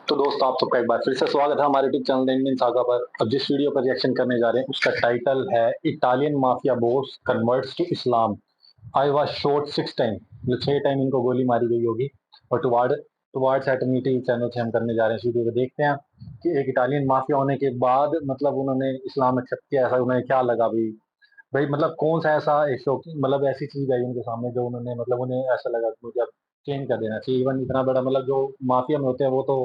तो दोस्तों आप सबका एक बार फिर से स्वागत है हमारे YouTube channel the Indian saga पर। अब जिस वीडियो पर रिएक्शन करने जा रहे हैं उसका टाइटल है Italian mafia boss converts to Islam. I was shot 6 time, मतलब 6 टाइम इनको गोली मारी गई होगी। और टुवार्ड्स एटर्निटी चैनल से हम करने जा रहे हैं इस वीडियो को। देखते हैं कि एक इटालियन माफिया होने के बाद मतलब उन्होंने इस्लाम एक्सेप्ट किया, ऐसा उन्हें क्या लगा भाई। भाई मतलब कौन सा ऐसा एक शौक मतलब ऐसी चीज आई उनके सामने जो उन्होंने मतलब उन्हें ऐसा लगा कि मुझे अब चेंज कर देना चाहिए। इवन इतना बड़ा मतलब जो माफिया में होते हैं वो तो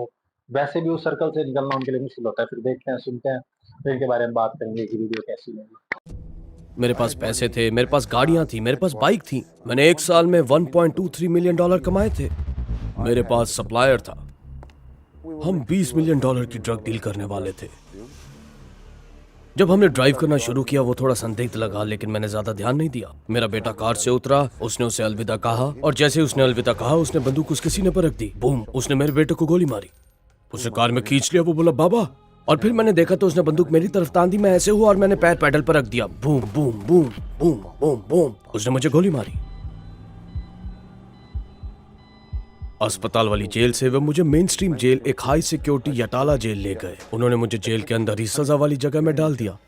वैसे भी उस सर्कल से निकलना उनके लिए मुश्किल होता है। फिर देखते हैं, सुनते हैं, फिर इनके बारे में बात करेंगे कि वीडियो कैसी लगी। मेरे पास पैसे थे, मेरे पास गाड़ियां थी, मेरे पास बाइक थी। मैंने एक साल में $1.23 मिलियन कमाए थे। मेरे पास सप्लायर था। हम $20 मिलियन की ड्रग डील करने वाले थे। जब हमने ड्राइव करना शुरू किया वो थोड़ा संदिग्ध लगा, लेकिन मैंने ज्यादा ध्यान नहीं दिया। मेरा बेटा कार से उतरा, उसने उसे अलविदा कहा और जैसे उसने अलविदा कहा उसने बंदूक उसके सीने पर रख दी। बूम, उसने मेरे बेटे को गोली मारी। उसे कार में खींच लिया, वो बोला बाबा। और फिर मैंने देखा तो उसने बंदूक मेरी तरफ तान दी। मैं ऐसे हुआ और मैंने पैर पैडल पर रख दिया। Boom boom boom boom boom boom, उसने मुझे गोली मारी। अस्पताल वाली जेल से वे मुझे मेन स्ट्रीम जेल, एक हाई सिक्योरिटी यटाला जेल ले गए। उन्होंने मुझे जेल के अंदर ही सजा वाली जगह में डाल दिया।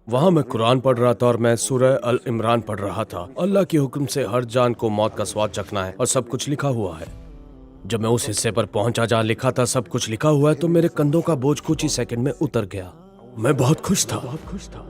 वहां मैं कुरान पढ़ रहा था और मैं सूरह अल इमरान पढ़ रहा था। अल्लाह के हुक्म से हर जान को मौत का स्वाद चखना है और सब कुछ लिखा हुआ है। जब मैं उस हिस्से पर पहुंचा जहां लिखा था सब कुछ लिखा हुआ है, तो मेरे कंधों का बोझ कुछ ही सेकंड में उतर गया। मैं बहुत खुश था।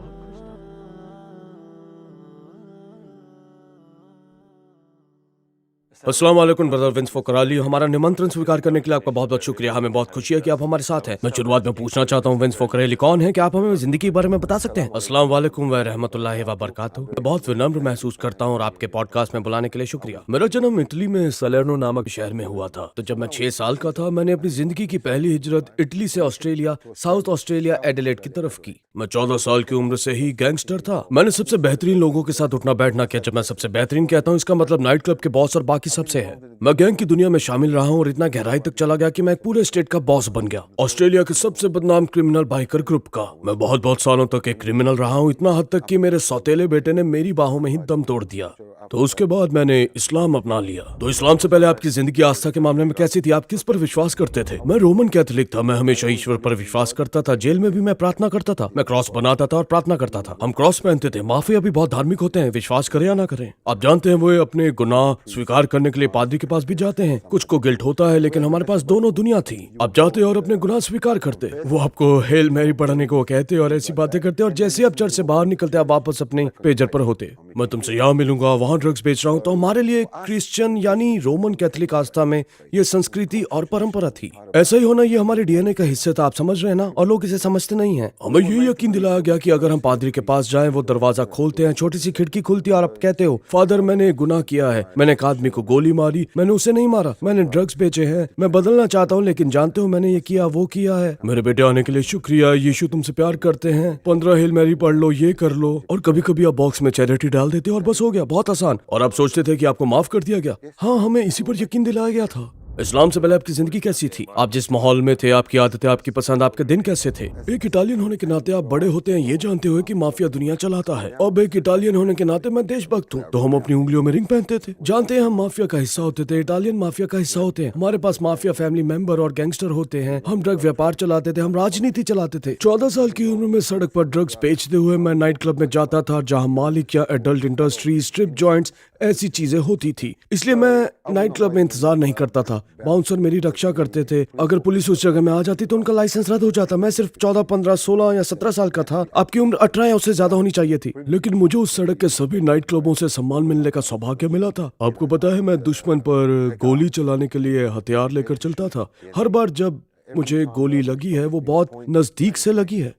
अस्सलाम वालेकुम ब्रदर विंस फोकराली, हमारा निमंत्रण स्वीकार करने के लिए आपका बहुत बहुत शुक्रिया। हमें बहुत खुशी है कि आप हमारे साथ हैं। मैं शुरुआत में पूछना चाहता हूँ विंस फोकराली कौन है? क्या आप हमें जिंदगी के बारे में बता सकते हैं? अस्सलाम वालेकुम व रहमतुल्लाहि व बरकातहू। मैं बहुत विनम्र महसूस करता हूँ और आपके पॉडकास्ट में बुलाने के लिए शुक्रिया। मेरा जन्म इटली में सलेर्नो नामक शहर में हुआ था। तो जब मैं 6 साल का था मैंने अपनी जिंदगी की पहली हिजरत इटली से ऑस्ट्रेलिया, साउथ ऑस्ट्रेलिया एडिलेड की तरफ की। मैं 14 साल की उम्र से ही गैंगस्टर था। मैंने सबसे बेहतरीन लोगों के साथ उठना बैठना किया। जब मैं सबसे बेहतरीन कहता हूँ इसका मतलब नाइट क्लब के बॉस और बाकी सबसे है। मैं गैंग की दुनिया में शामिल रहा हूँ और इतना गहराई तक चला गया कि मैं एक पूरे स्टेट का बॉस बन गया, ऑस्ट्रेलिया के सबसे बदनाम क्रिमिनल बाइकर ग्रुप का। मैं बहुत बहुत सालों तक एक क्रिमिनल रहा हूँ, इतना हद तक कि मेरे सौतेले बेटे ने मेरी बाहों में ही दम तोड़ दिया। तो उसके बाद मैंने इस्लाम अपना लिया। तो इस्लाम से पहले आपकी जिंदगी आस्था के मामले में कैसी थी? आप किस पर विश्वास करते थे? मैं रोमन कैथोलिक था। मैं हमेशा ईश्वर पर विश्वास करता था। जेल में भी मैं प्रार्थना करता था। मैं क्रॉस बनाता था और प्रार्थना करता था। हम क्रॉस पहनते थे। माफिया भी बहुत धार्मिक होते हैं, विश्वास करें या ना करें। आप जानते हैं वो अपने गुनाह स्वीकार करने के लिए पादरी के पास भी जाते हैं। कुछ को गिल्ट होता है, लेकिन हमारे पास दोनों दुनिया थी। आप जाते और अपने गुनाह स्वीकार करते। वो आपको हेल मैरी पढ़ने को कहते और ऐसी बातें करते, और जैसे आप चर्च से बाहर निकलते आप वापस अपने पेजर पर होते। मैं तुमसे यहाँ मिलूंगा, वहाँ ड्रग्स बेच रहा हूँ। तो हमारे लिए क्रिश्चियन यानी रोमन कैथोलिक आस्था में ये संस्कृति और परंपरा थी। ऐसा ही होना ये हमारे डीएनए का हिस्सा था, आप समझ रहे हैं ना? और लोग इसे समझते नहीं हैं। हमें ये यकीन दिलाया गया कि अगर हम पादरी के पास जाएं, वो दरवाजा खोलते हैं, छोटी सी खिड़की खुलती है और आप कहते हो फादर मैंने गुनाह किया है, मैंने एक आदमी को गोली मारी, मैंने उसे नहीं मारा, मैंने ड्रग्स बेचे हैं, मैं बदलना चाहता हूँ, लेकिन जानते हो मैंने ये किया वो किया है। मेरे बेटे आने के लिए शुक्रिया, यीशु तुमसे प्यार करते हैं, 15 हेल मैरी पढ़ लो, ये कर लो। और कभी कभी आप बॉक्स में चैरिटी डाल देते और बस हो गया, बहुत आसान। और आप सोचते थे कि आपको माफ कर दिया गया। हाँ, हमें इसी पर यकीन दिलाया गया था। इस्लाम से पहले आपकी जिंदगी कैसी थी? आप जिस माहौल में थे, आपकी आदतें, आपकी पसंद, आपके दिन कैसे थे? एक इटालियन होने के नाते आप बड़े होते हैं ये जानते हुए कि माफिया दुनिया चलाता है। अब एक इटालियन होने के नाते मैं देशभक्त हूँ, तो हम अपनी उंगलियों में रिंग पहनते थे। जानते हैं हम माफिया का हिस्सा होते थे, इटालियन माफिया का हिस्सा होते हैं। हमारे पास माफिया फैमिली मेंबर और गैंगस्टर होते हैं। हम ड्रग व्यापार चलाते थे, हम राजनीति चलाते थे। 14 साल की उम्र में सड़क पर ड्रग्स बेचते हुए मैं नाइट क्लब में जाता था, जहाँ मालिक या एडल्ट इंडस्ट्री, स्ट्रिप जॉइंट्स ऐसी चीजें होती थी। इसलिए मैं नाइट क्लब में इंतजार नहीं करता था। बाउंसर मेरी रक्षा करते थे। अगर पुलिस उस जगह में आ जाती तो उनका लाइसेंस रद्द हो जाता। मैं सिर्फ 14, 15, 16 या 17 साल का था। आपकी उम्र 18 या उससे ज्यादा होनी चाहिए थी। लेकिन मुझे उस सड़क के सभी नाइट क्लबों से सम्मान मिलने का सौभाग्य मिला था। आपको पता है मैं दुश्मन पर गोली चलाने के लिए हथियार लेकर चलता था। हर बार जब मुझे गोली लगी है वो बहुत नजदीक से लगी है,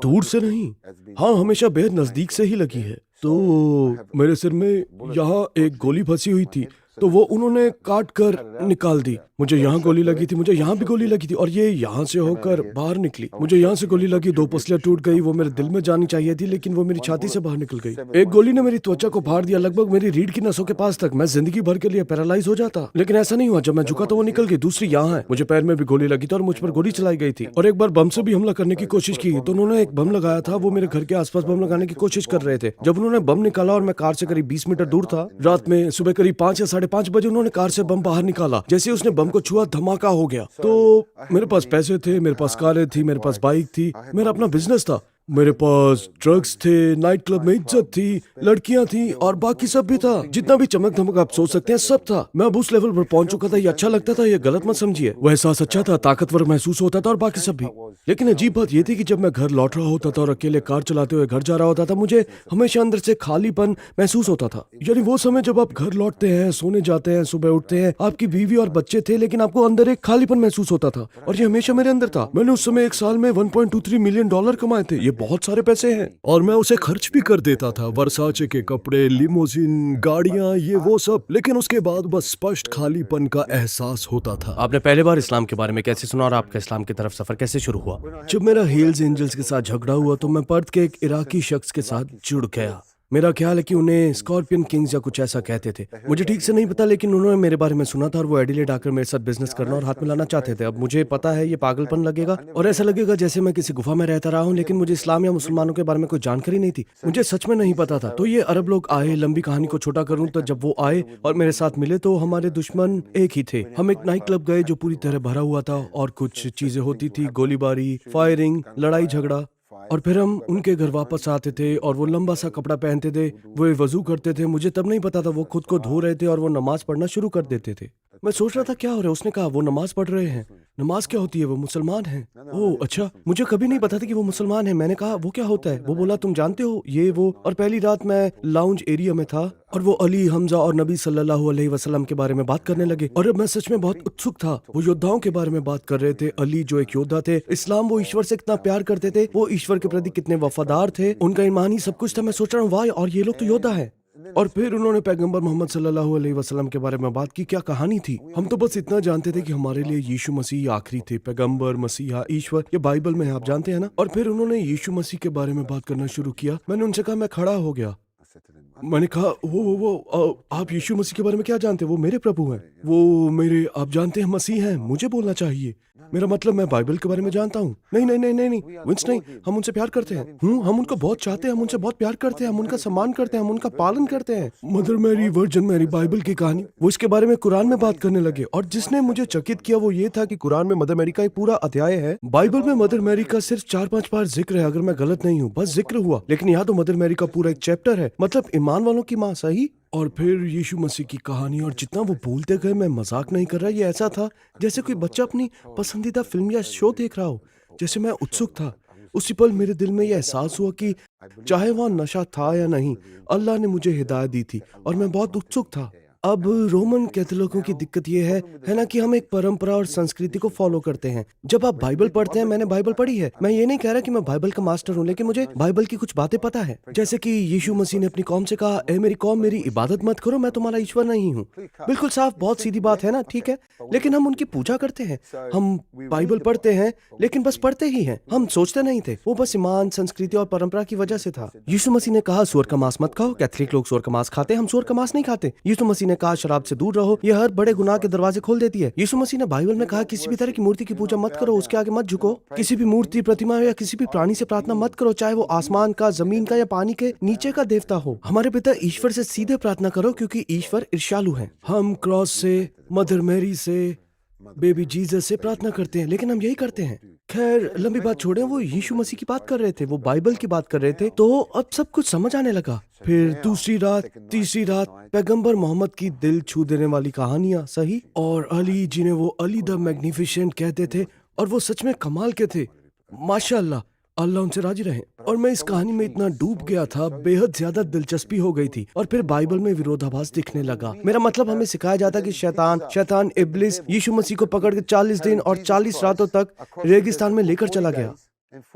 दूर से नहीं। हाँ, हमेशा बेहद नजदीक से ही लगी है। तो मेरे सिर में यहाँ एक गोली फंसी हुई थी, तो वो उन्होंने काट कर निकाल दी। मुझे यहाँ गोली लगी थी, मुझे यहाँ भी गोली लगी थी, और ये यहाँ से होकर बाहर निकली। मुझे यहाँ से गोली लगी, 2 पसलियां टूट गई। वो मेरे दिल में जानी चाहिए थी, लेकिन वो मेरी छाती से बाहर निकल गई। एक गोली ने मेरी त्वचा को फाड़ दिया, लगभग मेरी रीढ़ की नसों के पास तक। मैं जिंदगी भर के लिए पैरालाइज हो जाता, लेकिन ऐसा नहीं हुआ। जब मैं झुका तो वो निकल गई। दूसरी यहाँ है, मुझे पैर में भी गोली लगी थी और मुझ पर गोली चलाई गई थी। और एक बार बम से भी हमला करने की कोशिश की, तो उन्होंने एक बम लगाया था। वो मेरे घर के आसपास बम लगाने की कोशिश कर रहे थे। जब उन्होंने बम निकाला और मैं कार से करीब 20 मीटर दूर था, रात में सुबह करीब 5 या 5:30 बजे उन्होंने कार से बम बाहर निकाला। जैसे उसने बम इस्लाम को छुआ, धमाका हो गया। तो मेरे पास पैसे थे, मेरे पास कारें थी, मेरे पास बाइक थी, मेरा अपना बिजनेस था, मेरे पास ड्रग्स थे, नाइट क्लब में इज्जत थी, लड़कियां थी और बाकी सब भी था। जितना भी चमक धमक आप सोच सकते हैं सब था। मैं अब उस लेवल पर पहुंच चुका था। ये अच्छा लगता था, ये गलत मत समझिए। वो एहसास अच्छा था, ताकतवर महसूस होता था और बाकी सब भी। लेकिन अजीब बात ये थी कि जब मैं घर लौट रहा होता था और अकेले कार चलाते हुए घर जा रहा होता था, मुझे हमेशा अंदर से खालीपन महसूस होता था। यानी वो समय जब आप घर लौटते हैं, सोने जाते हैं, सुबह उठते हैं, आपकी बीवी और बच्चे थे, लेकिन आपको अंदर एक खालीपन महसूस होता था और ये हमेशा मेरे अंदर था। मैंने उस समय एक साल में $1.23 मिलियन कमाए थे। ये बहुत सारे पैसे हैं और मैं उसे खर्च भी कर देता था। वर्साचे के कपड़े, लिमोजिन, गाड़ियां, ये वो सब। लेकिन उसके बाद बस स्पष्ट खालीपन का एहसास होता था। आपने पहली बार इस्लाम के बारे में कैसे सुना और आपका इस्लाम की तरफ सफर कैसे शुरू हुआ? जब मेरा हेल्स एंजल्स के साथ झगड़ा हुआ तो मैं पर्थ के एक इराकी शख्स के साथ जुड़ गया। मेरा ख्याल है कि उन्हें स्कॉर्पियन किंग्स या कुछ ऐसा कहते थे। मुझे ठीक से नहीं पता, लेकिन उन्होंने मेरे बारे में सुना था और वो एडिलेड आकर मेरे साथ बिजनेस करना और हाथ मिलाना चाहते थे। अब मुझे पता है ये पागलपन लगेगा और ऐसा लगेगा जैसे मैं किसी गुफा में रहता रहा हूँ, लेकिन मुझे इस्लाम या मुसलमानों के बारे में कोई जानकारी नहीं थी। मुझे सच में नहीं पता था। तो ये अरब लोग आए। लंबी कहानी को छोटा करूँ तो जब वो आए और मेरे साथ मिले तो हमारे दुश्मन एक ही थे। हम एक नाइट क्लब गए जो पूरी तरह भरा हुआ था और कुछ चीजें होती थी, गोलीबारी, फायरिंग, लड़ाई झगड़ा। और फिर हम उनके घर वापस आते थे और वो लंबा सा कपड़ा पहनते थे, वो वजू करते थे। मुझे तब नहीं पता था वो खुद को धो रहे थे और वो नमाज पढ़ना शुरू कर देते थे। मैं सोच रहा था क्या हो रहा है। उसने कहा वो नमाज पढ़ रहे हैं। नमाज क्या होती है? वो मुसलमान हैं। ओह अच्छा, मुझे कभी नहीं पता था कि वो मुसलमान हैं। मैंने कहा वो क्या होता है? वो बोला तुम जानते हो ये वो। और पहली रात मैं लाउंज एरिया में था और वो अली, हमजा और नबी सल्लल्लाहु अलैहि वसल्लम के बारे में बात करने लगे और अब मैं सच में बहुत उत्सुक था। वो योद्धाओं के बारे में बात कर रहे थे। अली जो एक योद्धा थे, इस्लाम, वो ईश्वर से कितना प्यार करते थे, वो ईश्वर के प्रति कितने वफादार थे, उनका ईमान ही सब कुछ था। मैं सोच रहा हूँ वाह, और ये लोग तो योद्धा है। और फिर उन्होंने पैगंबर मोहम्मद सल्लल्लाहु अलैहि वसल्लम के बारे में बात की। क्या कहानी थी। हम तो बस इतना जानते थे कि हमारे लिए यीशु मसीह आखिरी थे, पैगंबर, मसीहा, ईश्वर, ये बाइबल में है, आप जानते हैं ना। और फिर उन्होंने यीशु मसीह के बारे में बात करना शुरू किया। मैंने उनसे कहा, मैं खड़ा हो गया। मैंने कहा आप यीशु मसीह के बारे में क्या जानते हैं? वो मेरे प्रभु हैं, वो मेरे, आप जानते हैं, मसीह हैं। मुझे बोलना चाहिए। मेरा मतलब मैं बाइबल के बारे में जानता हूँ। नहीं नहीं नहीं नहीं नहीं विंस, नहीं, हम उनसे प्यार करते हैं। हम उनको बहुत चाहते हैं, हम उनसे बहुत प्यार करते हैं, हम उनका सम्मान करते हैं, हम उनका पालन करते हैं। Mother Mary, virgin Mary, Bible की कहानी, वो इसके बारे में कुरान में बात करने लगे। और जिसने मुझे चकित किया वो ये था कि कुरान में मदर मैरी का एक पूरा अध्याय है। बाइबल में मदर मैरी का सिर्फ 4-5 बार जिक्र है, अगर मैं गलत नहीं हूँ, बस जिक्र हुआ। लेकिन यहाँ तो मदर मैरी का पूरा एक चैप्टर है, मतलब ईमान वालों की माँ, सही। और फिर यीशु मसीह की कहानी, और जितना वो बोलते गए, मैं मजाक नहीं कर रहा, ये ऐसा था जैसे कोई बच्चा अपनी पसंदीदा फिल्म या शो देख रहा हो। जैसे मैं उत्सुक था। उसी पल मेरे दिल में यह एहसास हुआ कि चाहे वहाँ नशा था या नहीं, अल्लाह ने मुझे हिदायत दी थी और मैं बहुत उत्सुक था। अब रोमन कैथोलिकों की दिक्कत ये है ना, कि हम एक परंपरा और संस्कृति को फॉलो करते हैं। जब आप बाइबल पढ़ते हैं, मैंने बाइबल पढ़ी है, मैं ये नहीं कह रहा कि मैं बाइबल का मास्टर हूँ, लेकिन मुझे बाइबल की कुछ बातें पता है। जैसे कि यीशु मसीह ने अपनी कौम से कहा, ए मेरी कौम, मेरी इबादत मत करो, मैं तुम्हारा ईश्वर नहीं हूँ। बिल्कुल साफ, बहुत सीधी बात है ना, ठीक है। लेकिन हम उनकी पूजा करते हैं, हम बाइबल पढ़ते हैं, लेकिन बस पढ़ते ही हैं, हम सोचते नहीं थे। वो बस ईमान, संस्कृति और परंपरा की वजह से था। यीशु मसीह ने कहा सूअर का मांस मत खाओ। कैथोलिक लोग सूअर का मांस खाते, हम सूअर का मांस नहीं खाते। यीशु मसीह ने कहा शराब से दूर रहो, यह हर बड़े गुनाह के दरवाजे खोल देती है। यीशु मसीह ने बाइबल में कहा किसी भी तरह की मूर्ति की पूजा मत करो, उसके आगे मत झुको। किसी भी मूर्ति, प्रतिमा या किसी भी प्राणी से प्रार्थना मत करो, चाहे वो आसमान का, जमीन का या पानी के नीचे का देवता हो। हमारे पिता ईश्वर से सीधे प्रार्थना करो, क्योंकि ईश्वर ईर्ष्यालु है। हम क्रॉस से, मदर मैरी से, बेबी जीसस से प्रार्थना करते हैं, लेकिन हम यही करते हैं। खैर, लंबी बात छोड़ें, वो यीशु मसीह की बात कर रहे थे, वो बाइबल की बात कर रहे थे, तो अब सब कुछ समझ आने लगा। फिर दूसरी रात, तीसरी रात, पैगंबर मोहम्मद की दिल छू देने वाली कहानियां, सही। और अली, जिन्हें वो अली द मैग्निफिसेंट कहते थे, और वो सच में कमाल के थे, माशाअल्लाह, अल्लाह उनसे राजी रहे। और मैं इस कहानी में इतना डूब गया था, बेहद ज्यादा दिलचस्पी हो गई थी। और फिर बाइबल में विरोधाभास दिखने लगा। मेरा मतलब, हमें सिखाया जाता कि शैतान इब्लिस यीशु मसीह को पकड़ के 40 दिन और 40 रातों तक रेगिस्तान में लेकर चला गया।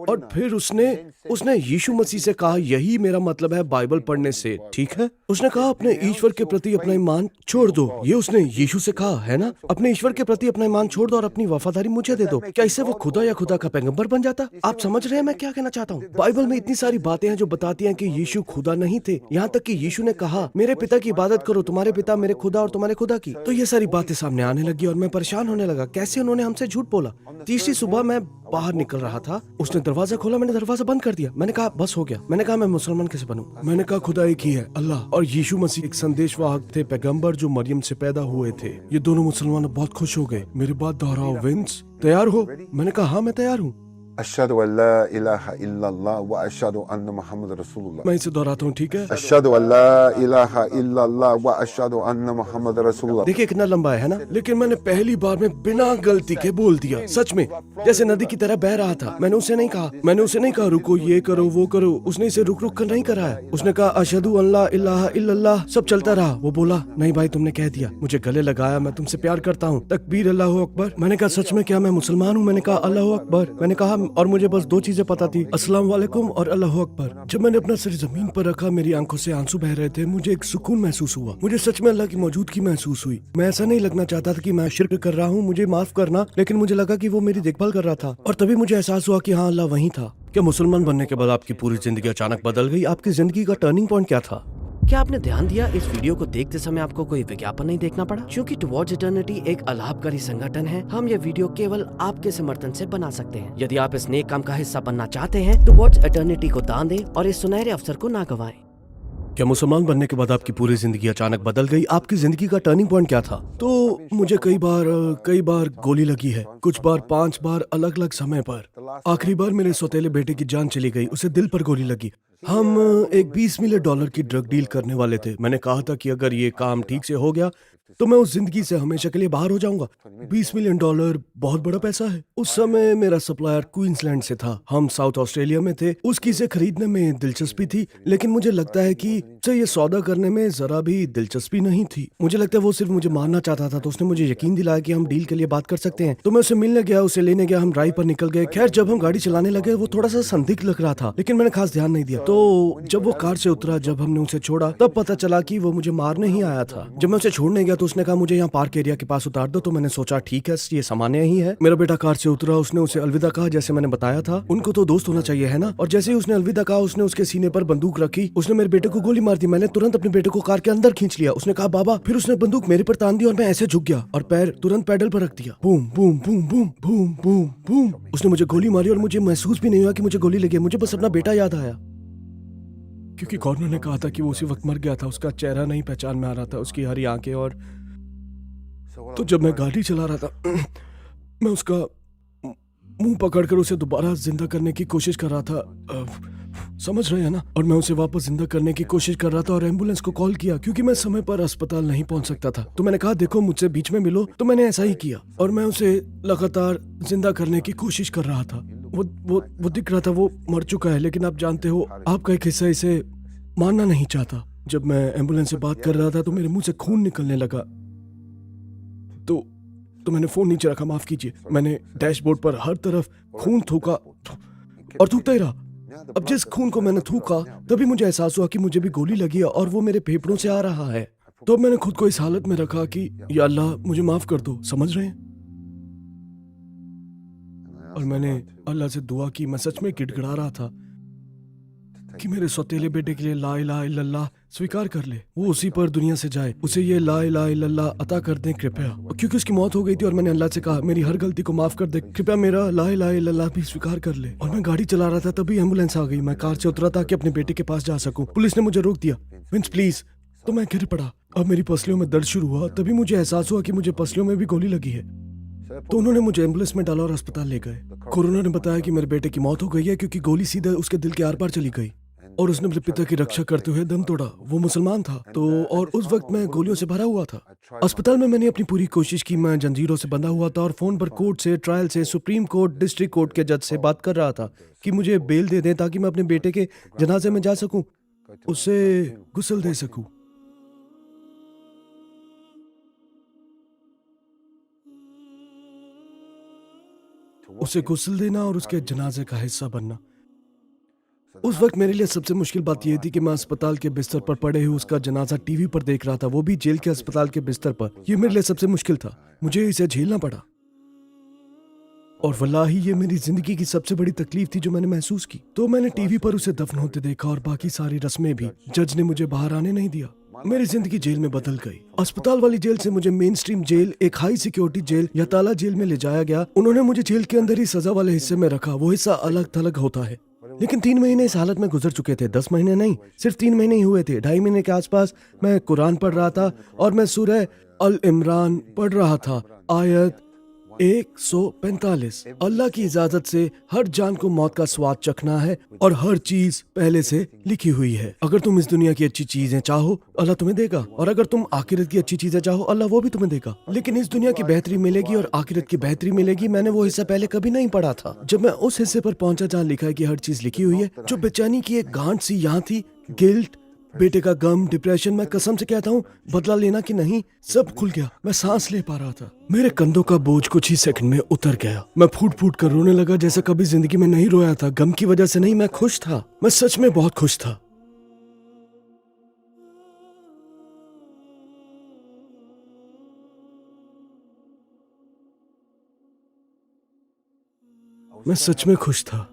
और फिर उसने यीशु मसीह से कहा, यही मेरा मतलब है बाइबल पढ़ने से, ठीक है। उसने कहा अपने ईश्वर के प्रति अपना ईमान छोड़ दो। ये उसने यीशु से कहा है ना, अपने ईश्वर के प्रति अपना ईमान छोड़ दो और अपनी वफादारी मुझे दे दो। क्या इससे वो खुदा या खुदा का पैगंबर बन जाता? आप समझ रहे हैं मैं क्या कहना चाहता हूँ? बाइबल में इतनी सारी बातें हैं जो बताती हैं कि यीशु खुदा नहीं थे। यहाँ तक कि यीशु ने कहा, मेरे पिता की इबादत करो, तुम्हारे पिता मेरे खुदा और तुम्हारे खुदा की। तो ये सारी बातें सामने आने लगी और मैं परेशान होने लगा, कैसे उन्होंने हमसे झूठ बोला। तीसरी सुबह मैं बाहर निकल रहा था, उसने दरवाजा खोला, मैंने दरवाजा बंद कर दिया। मैंने कहा बस हो गया। मैंने कहा मैं मुसलमान कैसे बनूं? मैंने कहा खुदा एक ही है, अल्लाह, और यीशु मसीह एक संदेशवाहक थे, पैगंबर जो मरियम से पैदा हुए थे। ये दोनों मुसलमान बहुत खुश हो गए। मेरी बात दोहराओ विंस, तैयार हो? मैंने कहा हाँ मैं तैयार हूँ। अशहदु अल्ला इलाहा इल्लल्लाह व अशहदु अन्ना मुहम्मद रसूलुल्लाह। मैं इसे दोहराता हूँ, ठीक है? अशहदु अल्ला इलाहा इल्लल्लाह व अशहदु अन्ना मुहम्मद रसूलुल्लाह। देखिए कितना लंबा है ना, लेकिन मैंने पहली बार में बिना गलती के बोल दिया, सच में जैसे नदी की तरह बह रहा था। मैंने उसे नहीं कहा रुको ये करो वो करो, उसने इसे रुक रुक कर नहीं करा है। उसने कहा अशहदु अल्ला इलाहा इल्लल्लाह, सब चलता रहा। वो बोला नहीं भाई तुमने कह दिया, मुझे गले लगाया, मैं तुमसे प्यार करता हूँ, तकबीर अल्लाह अकबर। मैंने कहा सच में क्या मैं मुसलमान हूँ? मैंने कहा अल्लाह अकबर। मैंने कहा और मुझे बस दो चीजें पता थी, अस्सलाम वालेकुम और अल्लाह अकबर। जब मैंने अपना सिर जमीन पर रखा, मेरी आंखों से आंसू बह रहे थे। मुझे एक सुकून महसूस हुआ, मुझे सच में अल्लाह की मौजूदगी महसूस हुई। मैं ऐसा नहीं लगना चाहता था कि मैं शिर्क कर रहा हूँ, मुझे माफ करना, लेकिन मुझे लगा कि वो मेरी देखभाल कर रहा था। और तभी मुझे एहसास हुआ कि हाँ अल्लाह वहीं था। क्या मुसलमान बनने के बाद आपकी पूरी जिंदगी अचानक बदल गई? आपकी जिंदगी का टर्निंग पॉइंट क्या था? क्या आपने ध्यान दिया इस वीडियो को देखते समय आपको कोई विज्ञापन नहीं देखना पड़ा? क्योंकि टुवर्ड्स इटर्निटी एक अलाभकारी संगठन है। हम ये वीडियो केवल आपके समर्थन से बना सकते हैं। यदि आप इस नेक काम का हिस्सा बनना चाहते हैं, टुवर्ड्स इटर्निटी को दान दें और इस सुनहरे अवसर को ना गंवाएं। क्या मुसलमान बनने के बाद आपकी पूरी जिंदगी अचानक बदल गई? आपकी जिंदगी का टर्निंग पॉइंट क्या था? तो मुझे कई बार गोली लगी है, कुछ बार 5 बार अलग अलग समय पर। आखिरी बार मेरे सौतेले बेटे की जान चली गई, उसे दिल पर गोली लगी। हम एक $20 मिलियन की ड्रग डील करने वाले थे। मैंने कहा था कि अगर ये काम ठीक से हो गया तो मैं उस जिंदगी से हमेशा के लिए बाहर हो जाऊंगा। $20 मिलियन बहुत बड़ा पैसा है। उस समय मेरा सप्लायर क्वींसलैंड से था, हम साउथ ऑस्ट्रेलिया में थे। उसकी इसे खरीदने में दिलचस्पी थी, लेकिन मुझे लगता है कि उसे ये सौदा करने में जरा भी दिलचस्पी नहीं थी। मुझे लगता है वो सिर्फ मुझे मारना चाहता था। तो उसने मुझे यकीन दिलाया कि हम डील के लिए बात कर सकते हैं। तो मैं उसे मिलने गया, उसे लेने गया, हम ड्राइव पर निकल गए। खैर जब हम गाड़ी चलाने लगे वो थोड़ा सा संदिग्ध लग रहा था, लेकिन मैंने खास ध्यान नहीं दिया। तो जब वो कार से उतरा, जब हमने उसे छोड़ा, तब पता चला कि वो मुझे मारने ही आया था। जब मैं उसे छोड़ने गया तो उसने कहा मुझे यहाँ पार्क एरिया के पास उतार दो। तो मैंने सोचा ठीक है ये सामान्य ही है। मेरा बेटा कार से उतरा, उसने उसे अलविदा कहा जैसे मैंने बताया था। उनको तो दोस्त होना चाहिए है ना। और जैसे ही उसने अलविदा कहा, उसने उसके सीने पर बंदूक रखी, उसने मेरे बेटे को गोली मार दी। मैंने तुरंत अपने बेटे को कार के अंदर खींच लिया। उसने कहा बाबा, फिर उसने बंदूक मेरे पर तान दी और मैं ऐसे झुक गया और पैर तुरंत पैडल पर रख दिया। Boom boom boom boom boom boom boom. उसने मुझे गोली मारी और मुझे महसूस भी नहीं हुआ कि मुझे गोली लगी। मुझे बस अपना बेटा याद आया, क्योंकि कॉर्नर ने कहा था कि वो उसी वक्त मर गया था। उसका चेहरा नहीं पहचान में आ रहा था, उसकी हरी आंखें। और तो जब मैं गाड़ी चला रहा था मैं उसका मुंह पकड़कर उसे दोबारा जिंदा करने की कोशिश कर रहा था, समझ रहे हैं ना। और मैं उसे वापस जिंदा करने की कोशिश कर रहा था और एम्बुलेंस को कॉल किया, क्योंकि मैं समय पर अस्पताल नहीं पहुंच सकता था। तो मैंने कहा देखो मुझसे बीच में मिलो। तो मैंने ऐसा ही किया और मैं उसे लगातार जिंदा करने की कोशिश कर रहा था। वो दिख रहा था वो मर चुका है, लेकिन आप जानते हो आपका एक हिस्सा इसे मानना नहीं चाहता। जब मैं एम्बुलेंस से बात कर रहा था तो मेरे मुंह से खून निकलने लगा। तो मैंने फोन नीचे रखा, माफ कीजिए। मैंने डैशबोर्ड पर हर तरफ खून थूका और थूकता ही रहा। अब जिस खून को मैंने थूका तभी मुझे एहसास हुआ कि मुझे भी गोली लगी है और वो मेरे फेफड़ों से आ रहा है। तो मैंने खुद को इस हालत में रखा कि या अल्लाह मुझे माफ कर दो, समझ रहे हैं। और मैंने अल्लाह से दुआ की। मैं सच में गिड़गिड़ा रहा था कि मेरे सौतेले बेटे के लिए ला इलाहा इल्लल्लाह स्वीकार कर ले, वो उसी पर दुनिया से जाए, उसे ये ला इलाहा इल्लल्लाह अता कर दें कृपया। क्योंकि उसकी मौत हो गई थी और मैंने अल्लाह से कहा मेरी हर गलती को माफ कर दे, कृपया मेरा ला इलाहा इल्लल्लाह भी स्वीकार कर ले। और मैं गाड़ी चला रहा था तभी एम्बुलेंस आ गई। मैं कार से उतरा ताकि अपने बेटे के पास जा सकूं। पुलिस ने मुझे रोक दिया, विंस प्लीज। तो मैं गिर पड़ा। अब मेरी पसलियों में दर्द शुरू हुआ। तभी मुझे एहसास हुआ कि मुझे पसलियों में भी गोली लगी है। तो उन्होंने मुझे एम्बुलेंस में डाला और अस्पताल ले गए। कोरोना ने बताया कि मेरे बेटे की मौत हो गई है, क्योंकि गोली सीधे उसके दिल के आर पार चली गई और उसने मेरे पिता की रक्षा करते हुए दम तोड़ा। वो मुसलमान था तो, और उस वक्त मैं गोलियों से भरा हुआ था। अस्पताल में मैंने अपनी पूरी कोशिश की। मैं जंजीरों से बंधा हुआ था और फोन पर कोर्ट से, ट्रायल से, सुप्रीम कोर्ट, डिस्ट्रिक्ट कोर्ट के जज से बात कर रहा था कि मुझे बेल दे दें ताकि मैं अपने बेटे के जनाजे में जा सकूं, उसे गुस्ल दे सकूं। उसे गुस्ल देना और उसके जनाजे का हिस्सा बनना। उस वक्त मेरे लिए सबसे मुश्किल बात यह थी कि मैं अस्पताल के बिस्तर पर पड़े हुए उसका जनाजा टीवी पर देख रहा था, वो भी जेल के अस्पताल के बिस्तर पर। यह मेरे लिए सबसे मुश्किल था, मुझे इसे झेलना पड़ा। और वल्लाही ये मेरी जिंदगी की सबसे बड़ी तकलीफ थी जो मैंने महसूस की। तो मैंने टीवी पर उसे दफन होते देखा और बाकी सारी रस्में भी। जज ने मुझे बाहर आने नहीं दिया। मेरी जिंदगी जेल में बदल गई। अस्पताल वाली जेल से मुझे मेन स्ट्रीम जेल, एक हाई सिक्योरिटी जेल या ताला जेल में ले जाया गया। उन्होंने मुझे जेल के अंदर ही सजा वाले हिस्से में रखा। वो हिस्सा अलग थलग होता है। लेकिन 3 महीने इस हालत में गुजर चुके थे। 10 महीने नहीं, सिर्फ 3 महीने ही हुए थे। 2.5 महीने के आसपास मैं कुरान पढ़ रहा था और मैं सूरह अल इमरान पढ़ रहा था, आयत 145। अल्लाह की इजाजत से हर जान को मौत का स्वाद चखना है और हर चीज पहले से लिखी हुई है। अगर तुम इस दुनिया की अच्छी चीजें चाहो, अल्लाह तुम्हें देगा, और अगर तुम आखिरत की अच्छी चीजें चाहो, अल्लाह वो भी तुम्हें देगा। लेकिन इस दुनिया की बेहतरी मिलेगी और आखिरत की बेहतरी मिलेगी, मैंने वो हिस्सा पहले कभी नहीं पढ़ा था। जब मैं उस हिस्से पर पहुंचा जहाँ लिखा है कि हर चीज लिखी हुई है, जो बेचैनी की एक गांठ सी यहाँ थी, गिल्ट, बेटे का गम, डिप्रेशन, मैं कसम से कहता हूँ बदला लेना कि नहीं, सब खुल गया। मैं सांस ले पा रहा था। मेरे कंधों का बोझ कुछ ही सेकंड में उतर गया। मैं फूट फूट कर रोने लगा जैसा कभी जिंदगी में नहीं रोया था। गम की वजह से नहीं, मैं खुश था। मैं सच में बहुत खुश था। मैं सच में खुश था।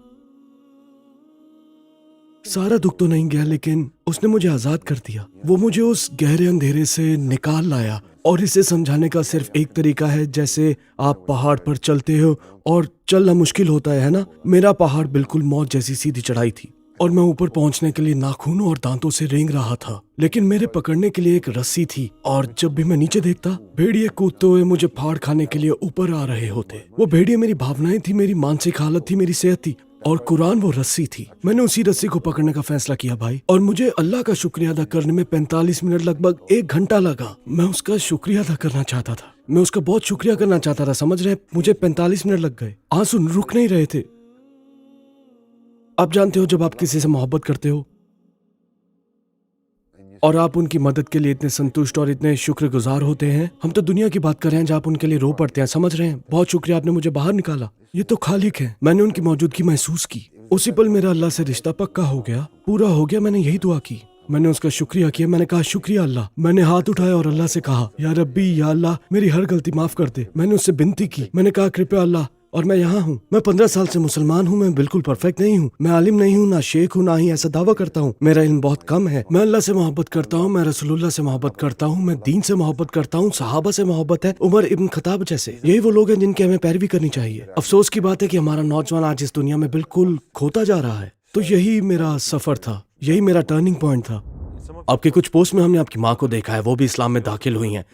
सारा दुख तो नहीं गया, लेकिन उसने मुझे आजाद कर दिया। वो मुझे उस गहरे अंधेरे से निकाल लाया। और इसे समझाने का सिर्फ एक तरीका है, जैसे आप पहाड़ पर चलते हो और चलना मुश्किल होता है ना। मेरा पहाड़ बिल्कुल मौत जैसी सीधी चढ़ाई थी और मैं ऊपर पहुंचने के लिए नाखूनों और दांतों से रेंग रहा था, लेकिन मेरे पकड़ने के लिए एक रस्सी थी। और जब भी मैं नीचे देखता, भेड़िए कूदते हुए मुझे फाड़ खाने के लिए ऊपर आ रहे होते। वो भेड़िए मेरी भावनाएं थी, मेरी मानसिक हालत थी, मेरी सेहत थी, और कुरान वो रस्सी थी। मैंने उसी रस्सी को पकड़ने का फैसला किया भाई, और मुझे अल्लाह का शुक्रिया अदा करने में 45 मिनट, लगभग 1 घंटा लगा। मैं उसका शुक्रिया अदा करना चाहता था। मैं उसका बहुत शुक्रिया करना चाहता था, समझ रहे? मुझे 45 मिनट लग गए। आंसू रुक नहीं रहे थे। आप जानते हो, जब आप किसी से मोहब्बत करते हो और आप उनकी मदद के लिए इतने संतुष्ट और इतने शुक्रगुजार होते हैं, हम तो दुनिया की बात कर रहे हैं जहाँ आप उनके लिए रो पड़ते हैं, समझ रहे हैं? बहुत शुक्रिया, आपने मुझे बाहर निकाला। ये तो खालिक है। मैंने उनकी मौजूदगी महसूस की। उसी पल मेरा अल्लाह से रिश्ता पक्का हो गया, पूरा हो गया। मैंने यही दुआ की, मैंने उसका शुक्रिया किया। मैंने कहा, शुक्रिया अल्लाह। मैंने हाथ उठाया और अल्लाह से कहा, या रब्बी, या अल्लाह, मेरी हर गलती माफ कर दे। मैंने उससे विनती की। मैंने कहा, कृपया अल्लाह, और मैं यहाँ हूँ। मैं 15 साल से मुसलमान हूँ। मैं बिल्कुल परफेक्ट नहीं हूँ। मैं आलिम नहीं हूँ, ना शेख हूँ, ना ही ऐसा दावा करता हूँ। मेरा इल्म बहुत कम है। मैं अल्लाह से मोहब्बत करता हूँ, मैं रसूलुल्लाह से मोहब्बत करता हूँ, मैं दीन से मोहब्बत करता हूँ, सहाबा से मोहब्बत है, उमर इब्न खत्ताब जैसे। यही वो लोग हैं जिनकी हमें पैरवी करनी चाहिए। अफसोस की बात है कि हमारा नौजवान आज इस दुनिया में बिल्कुल खोता जा रहा है। तो यही मेरा सफर था, यही मेरा टर्निंग पॉइंट था। आपके कुछ पोस्ट में हमने आपकी माँ को देखा है, वो भी इस्लाम में दाखिल हुई हैं।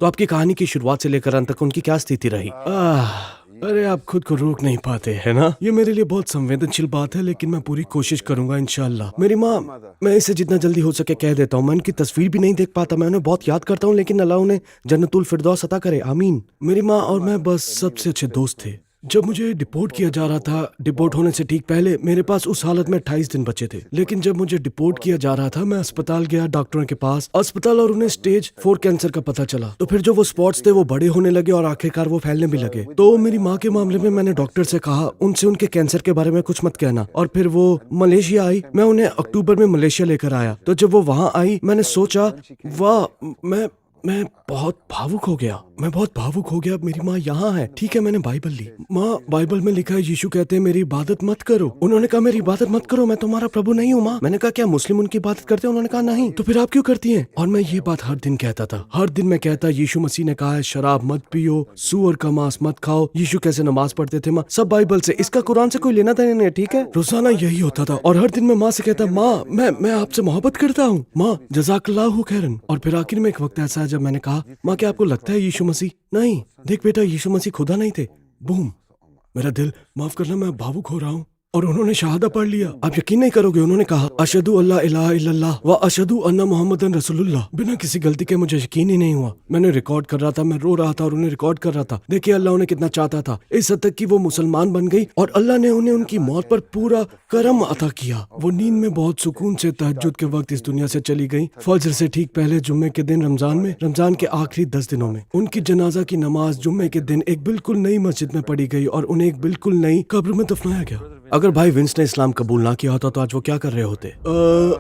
तो आपकी कहानी की शुरुआत से लेकर अंत तक उनकी क्या स्थिति रही? अरे आप खुद को रोक नहीं पाते, है ना? ये मेरे लिए बहुत संवेदनशील बात है, लेकिन मैं पूरी कोशिश करूंगा इंशाल्लाह। मेरी माँ, मैं इसे जितना जल्दी हो सके कह देता हूँ। मैं उनकी तस्वीर भी नहीं देख पाता। मैं उन्हें बहुत याद करता हूँ, लेकिन अल्लाह उन्हें जन्नतुल फिरदौस अता करे, आमीन। मेरी माँ और मैं बस सबसे अच्छे दोस्त थे। जब मुझे डिपोर्ट किया जा रहा था, डिपोर्ट होने से ठीक पहले मेरे पास उस हालत में 28 दिन बचे थे। लेकिन जब मुझे डिपोर्ट किया जा रहा था, मैं अस्पताल गया, डॉक्टरों के पास अस्पताल, और उन्हें स्टेज 4 कैंसर का पता चला। तो फिर जो वो स्पॉट्स थे वो बड़े होने लगे और आखिरकार वो फैलने भी लगे। तो मेरी माँ के मामले में मैंने डॉक्टर से कहा, उनसे उनके कैंसर के बारे में कुछ मत कहना। और फिर वो मलेशिया आई। मैं उन्हें अक्टूबर में मलेशिया लेकर आया। तो जब वो वहां आई, मैंने सोचा, वाह, मैं बहुत भावुक हो गया। मैं बहुत भावुक हो गया। मेरी माँ यहाँ है, ठीक है, मैंने बाइबल ली। माँ, बाइबल में लिखा है यीशु कहते हैं मेरी इबादत मत करो। उन्होंने कहा मेरी इबादत मत करो, मैं तुम्हारा प्रभु नहीं हूँ माँ। मैंने कहा क्या मुस्लिम उनकी इबादत करते हैं? उन्होंने कहा नहीं। तो फिर आप क्यों करती हैं? और मैं ये बात हर दिन कहता था। हर दिन मैं कहता, यीशु मसीह ने कहा है शराब मत पियो, सूअर का मांस मत खाओ। यीशु कैसे नमाज पढ़ते थे माँ? सब बाइबल से, इसका कुरान से कोई लेना देना नहीं, ठीक है? रोजाना यही होता था। और हर दिन मैं माँ से कहता, माँ, मैं आपसे मोहब्बत करता हूँ माँ, जज़ाकल्लाहु खैरन। और फिर आखिर में एक वक्त ऐसा है जब मैंने कहा, माँ क्या आपको लगता है यीशु मसीह? नहीं, देख बेटा, यीशु मसीह खुदा नहीं थे। बूम, मेरा दिल, माफ करना, मैं भावुक हो रहा हूँ। और उन्होंने शहादा पढ़ लिया। आप यकीन नहीं करोगे, उन्होंने कहा अशहदु अल्ला इलाहा इल्लल्लाह व अशहदु अन्ना मुहम्मदन रसूलुल्लाह। बिना किसी गलती के मुझे यकीन ही नहीं हुआ। मैंने रिकॉर्ड कर रहा था, मैं रो रहा था और उन्हें रिकॉर्ड कर रहा था। देखिए अल्लाह उन्हें कितना चाहता था, इस हद तक कि वो मुसलमान बन गई और अल्लाह ने उन्हें उनकी मौत पर पूरा करम अता किया। वो नींद में बहुत सुकून से तहज्जुद के वक्त इस दुनिया से चली गई। फजर से ठीक पहले जुम्मे के दिन रमजान के आखिरी 10 दिनों में उनकी जनाजा की नमाज जुम्मे के दिन एक बिल्कुल नई मस्जिद में पढ़ी गई और उन्हें एक बिल्कुल नई कब्र में दफनाया गया। अगर भाई विंस ने इस्लाम कबूल ना किया होता तो आज वो क्या कर रहे होते?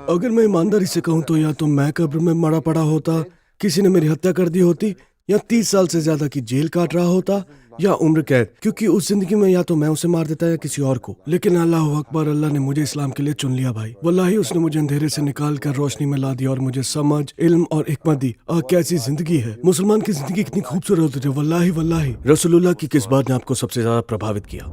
अगर मैं ईमानदारी से कहूँ तो या तो मैं कब्र में मरा पड़ा होता, किसी ने मेरी हत्या कर दी होती, या 30 साल से ज्यादा की जेल काट रहा होता, या उम्र कैद, क्योंकि उस जिंदगी में या तो मैं उसे मार देता या किसी और को। लेकिन अल्लाह अकबर, अल्लाह ने मुझे इस्लाम के लिए चुन लिया भाई। वल्लाही उसने मुझे अंधेरे से निकाल कर रोशनी में ला दिया और मुझे समझ, इल्म और हिकमत दी। कैसी जिंदगी है, मुसलमान की जिंदगी कितनी खूबसूरत है। वल्लाही वल्लाही। रसूलुल्लाह की किस बात ने आपको सबसे ज्यादा प्रभावित किया?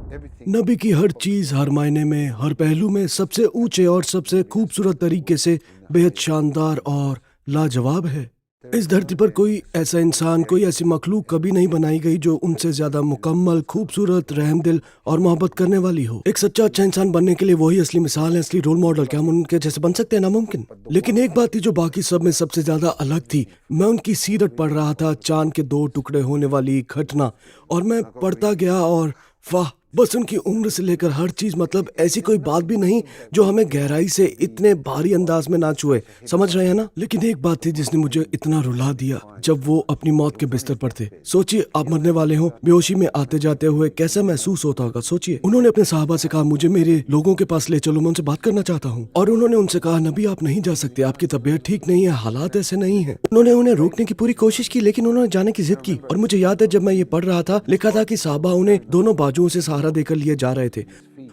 नबी की हर चीज, हर मायने में, हर पहलू में सबसे ऊंचे और सबसे खूबसूरत तरीके से बेहद शानदार और लाजवाब है। इस धरती पर कोई ऐसा इंसान, कोई ऐसी मखलूक कभी नहीं बनाई गई जो उनसे ज्यादा मुकम्मल, खूबसूरत, रहमदिल और मोहब्बत करने वाली हो। एक सच्चा अच्छा इंसान बनने के लिए वही असली मिसाल है, असली रोल मॉडल। क्या हम उनके जैसे बन सकते हैं? नामुमकिन। लेकिन एक बात थी जो बाकी सब में सबसे ज्यादा अलग थी। मैं उनकी सीरत पढ़ रहा था, चांद के 2 टुकड़े होने वाली घटना, और मैं पढ़ता गया और वाह, बस उनकी उम्र से लेकर हर चीज, मतलब ऐसी कोई बात भी नहीं जो हमें गहराई से इतने भारी अंदाज में ना छुए। समझ रहे हैं ना? लेकिन एक बात थी जिसने मुझे इतना रुला दिया, जब वो अपनी मौत के बिस्तर पर थे। सोचिए, आप मरने वाले हो, बेहोशी में आते जाते हुए कैसा महसूस होता होगा। सोचिए, उन्होंने अपने साहबा से कहा, मुझे मेरे लोगों के पास ले चलो, मैं उनसे बात करना चाहता हूँ। और उन्होंने उनसे कहा, नबी आप नहीं जा सकते, आपकी तबीयत ठीक नहीं है, हालात ऐसे नहीं है। उन्होंने उन्हें रोकने की पूरी कोशिश की, लेकिन उन्होंने जाने की जिद की। और मुझे याद है जब मैं ये पढ़ रहा था, लिखा था कि साहबा उन्हें दोनों बाजुओं से सहारा देकर लिए जा रहे थे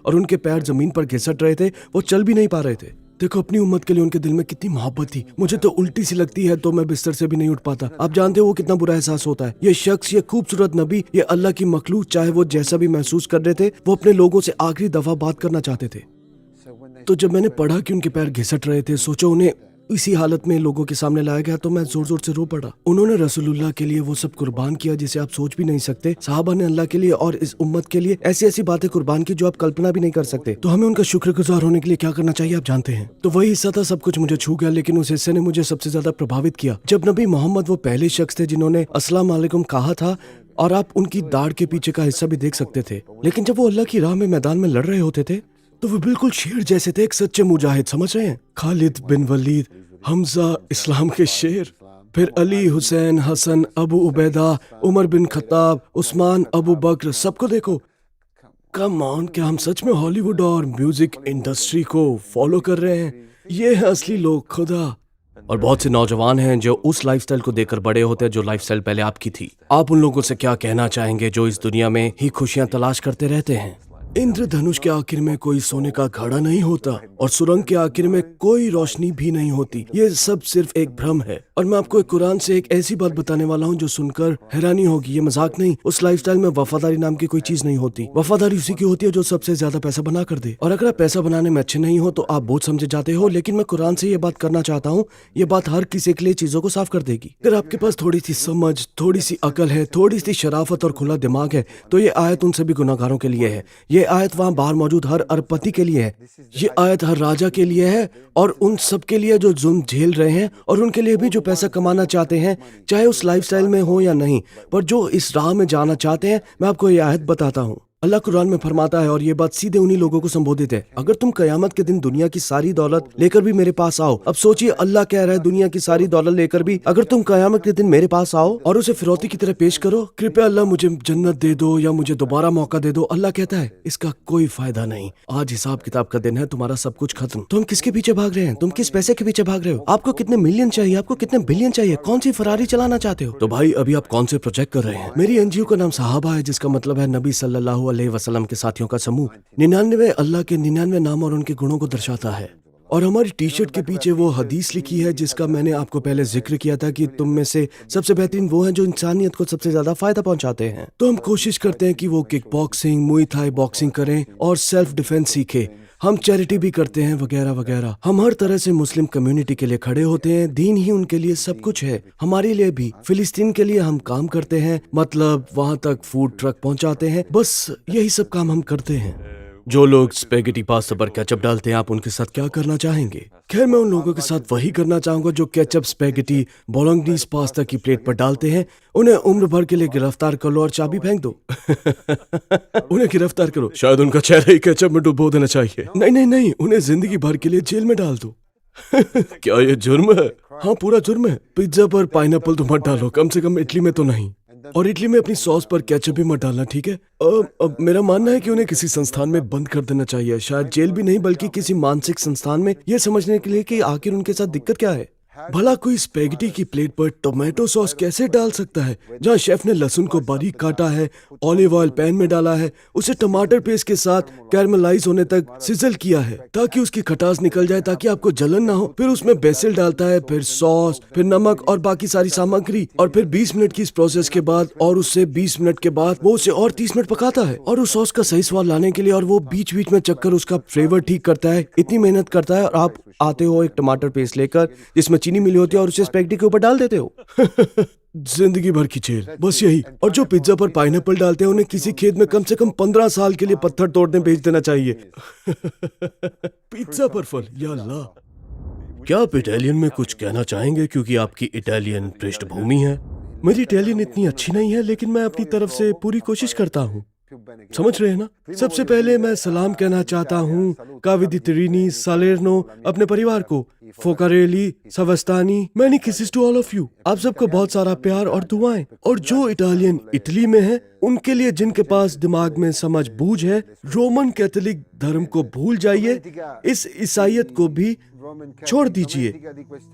और उनके पैर जमीन पर घिसट रहे थे, वो चल भी नहीं पा रहे थे। देखो, अपनी उम्मत के लिए उनके दिल में कितनी मोहब्बत थी। मुझे तो उल्टी सी लगती है तो मैं बिस्तर से भी नहीं उठ पाता। आप जानते हो वो कितना बुरा एहसास होता है। ये शख्स, ये खूबसूरत नबी, ये अल्लाह की मखलूक, चाहे वो जैसा भी महसूस कर रहे थे, वो अपने लोगों से आखिरी दफा बात करना चाहते थे। तो जब मैंने पढ़ा कि उनके पैर घिसट रहे थे, सोचो उन्हें इसी हालत में लोगों के सामने लाया गया, तो मैं जोर जोर से रो पड़ा। उन्होंने रसूलुल्लाह के लिए वो सब कुर्बान किया जिसे आप सोच भी नहीं सकते। साहबा ने अल्लाह के लिए और इस उम्मत के लिए ऐसी ऐसी बातें कुर्बान की जो आप कल्पना भी नहीं कर सकते। तो हमें उनका शुक्रगुजार होने के लिए क्या करना चाहिए, आप जानते हैं। तो वही हिस्सा था, सब कुछ मुझे छू गया, लेकिन उस हिस्से ने मुझे सबसे ज्यादा प्रभावित किया जब नबी मोहम्मद वो पहले शख्स थे जिन्होंने अस्सलाम वालेकुम कहा था, और आप उनकी दाढ़ के पीछे का हिस्सा भी देख सकते थे। लेकिन जब वो अल्लाह की राह में मैदान में लड़ रहे होते थे तो वो बिल्कुल शेर जैसे थे, एक सच्चे मुजाहिद। समझ रहे हैं? खालिद बिन वलीद, हमजा इस्लाम के शेर, फिर अली, हुसैन, हसन, अबू उबैदा, उमर बिन खत्ताब, उस्मान, अबू बकर, सबको देखो। कम ऑन, क्या हम सच में हॉलीवुड और म्यूजिक इंडस्ट्री को फॉलो कर रहे हैं? ये है असली लोग, खुदा। और बहुत से नौजवान हैं जो उस लाइफस्टाइल को देखकर बड़े होते हैं जो लाइफस्टाइल पहले आपकी थी। आप उन लोगों से क्या कहना चाहेंगे जो इस दुनिया में ही खुशियां तलाश करते रहते हैं? इंद्रधनुष के आखिर में कोई सोने का घड़ा नहीं होता और सुरंग के आखिर में कोई रोशनी भी नहीं होती। ये सब सिर्फ एक भ्रम है। और मैं आपको कुरान से एक ऐसी बात बताने वाला हूँ जो सुनकर हैरानी होगी। ये मजाक नहीं। उस लाइफस्टाइल में वफादारी नाम की कोई चीज नहीं होती। वफादारी उसी की होती है जो सबसे ज्यादा पैसा बना कर दे। और अगर आप पैसा बनाने में अच्छे नहीं हो तो आप बोझ समझे जाते हो। लेकिन मैं कुरान से ये बात करना चाहता हूँ, ये बात हर किसी के लिए चीजों को साफ कर देगी। अगर आपके पास थोड़ी सी समझ, थोड़ी सी अकल है, थोड़ी सी शराफत और खुला दिमाग है, तो ये आयत उन सभी गुनाहगारों के लिए है। ये आयत वहाँ बाहर मौजूद हर अरबपति के लिए है। ये आयत हर राजा के लिए है और उन सब के लिए जो जुल्म झेल रहे हैं, और उनके लिए भी जो पैसा कमाना चाहते हैं, चाहे उस लाइफस्टाइल में हो या नहीं, पर जो इस राह में जाना चाहते हैं। मैं आपको ये आयत बताता हूँ। अल्लाह कुरान में फरमाता है, और ये बात सीधे उन्हीं लोगों को संबोधित है, अगर तुम कयामत के दिन दुनिया की सारी दौलत लेकर भी मेरे पास आओ। अब सोचिए, अल्लाह कह रहा है दुनिया की सारी दौलत लेकर भी अगर तुम कयामत के दिन मेरे पास आओ और उसे फिरौती की तरह पेश करो, कृपया अल्लाह मुझे जन्नत दे दो या मुझे दोबारा मौका दे दो। अल्लाह कहता है इसका कोई फायदा नहीं। आज हिसाब किताब का दिन है, तुम्हारा सब कुछ खत्म। तो हम किसके पीछे भाग रहे हैं? तुम किस पैसे के पीछे भाग रहे हो? आपको कितने मिलियन चाहिए? आपको कितने बिलियन चाहिए? कौन सी फरारी चलाना चाहते हो? तो भाई, अभी आप कौन से प्रोजेक्ट कर रहे हैं? मेरी एनजीओ का नाम सहाबा है, जिसका मतलब है नबी सल्लल्लाहु अलैहि वसल्लम के साथियों का समूह। 99 अल्लाह के 99 नाम और उनके गुणों को दर्शाता है। और हमारी टी शर्ट के पीछे वो हदीस लिखी है जिसका मैंने आपको पहले जिक्र किया था कि तुम में से सबसे बेहतरीन वो हैं जो इंसानियत को सबसे ज्यादा फायदा पहुंचाते हैं। तो हम कोशिश करते हैं कि वो किक बॉक्सिंग, मुई थाई बॉक्सिंग करें और सेल्फ डिफेंस सीखे। हम चैरिटी भी करते हैं, वगैरह वगैरह। हम हर तरह से मुस्लिम कम्युनिटी के लिए खड़े होते हैं। दीन ही उनके लिए सब कुछ है, हमारे लिए भी। फिलिस्तीन के लिए हम काम करते हैं, मतलब वहां तक फूड ट्रक पहुंचाते हैं। बस यही सब काम हम करते हैं। जो लोग स्पेगेटी पास्ता पर केचप डालते हैं, आप उनके साथ क्या करना चाहेंगे? खैर, मैं उन लोगों के साथ वही करना चाहूंगा जो केचप, स्पेगेटी, बोलोग्नीज पास्ता की प्लेट पर डालते हैं। उन्हें उम्र भर के लिए गिरफ्तार कर लो और चाबी फेंक दो। उन्हें गिरफ्तार करो, शायद उनका चेहरा ही केचप में डुबो देना चाहिए। नहीं नहीं नहीं, उन्हें जिंदगी भर के लिए जेल में डाल दो। क्या ये जुर्म है? हाँ, पूरा जुर्म है। पिज्जा पर पाइनएप्पल तो मत डालो, कम से कम इटली में तो नहीं। और इटली में अपनी सॉस पर केचप भी मत डालना, ठीक है? अब मेरा मानना है कि उन्हें किसी संस्थान में बंद कर देना चाहिए, शायद जेल भी नहीं बल्कि किसी मानसिक संस्थान में, यह समझने के लिए कि आखिर उनके साथ दिक्कत क्या है। भला कोई स्पेगेटी की प्लेट पर टोमेटो सॉस कैसे डाल सकता है जहां शेफ ने लहसुन को बारीक काटा है, ऑलिव ऑयल पैन में डाला है, उसे टमाटर पेस्ट के साथ कैरमलाइज होने तक सिजल किया है ताकि उसकी खटास निकल जाए, ताकि आपको जलन ना हो। फिर उसमें बेसिल डालता है, फिर सॉस, फिर नमक और बाकी सारी सामग्री, और फिर 20 मिनट की इस प्रोसेस के बाद और उससे 20 मिनट के बाद वो उसे और 30 मिनट पकाता है, और उस सॉस का सही स्वाद लाने के लिए और वो बीच बीच में चक्कर उसका फ्लेवर ठीक करता है। इतनी मेहनत करता है और आप आते हो एक टमाटर पेस्ट लेकर जिसमें चीनी मिली होती है और उसे स्पेगेटी के ऊपर डाल देते हो। जिंदगी भर की झेल, बस यही। और जो पिज्जा पर पाइनएप्पल डालते हैं उन्हें किसी खेत में कम से कम 15 साल के लिए पत्थर तोड़ने भेज देना चाहिए। पिज्जा पर फल, या अल्लाह। क्या आप इटालियन में कुछ कहना चाहेंगे, क्योंकि आपकी इटालियन पृष्ठभूमि है? मेरी इटालियन इतनी अच्छी नहीं है, लेकिन मैं अपनी तरफ से पूरी कोशिश करता हूँ। समझ रहे हैं ना? सबसे पहले मैं सलाम कहना चाहता हूँ काविदी त्रिनी सालेर्नो अपने परिवार को, Focarelli Savastani, many kisses to all of you. आप सबको बहुत सारा प्यार और दुआएं। और जो इटालियन इटली में है उनके लिए, जिनके पास दिमाग में समझ बूझ है, रोमन कैथोलिक धर्म को भूल जाइए, इस ईसाइयत को भी छोड़ दीजिए।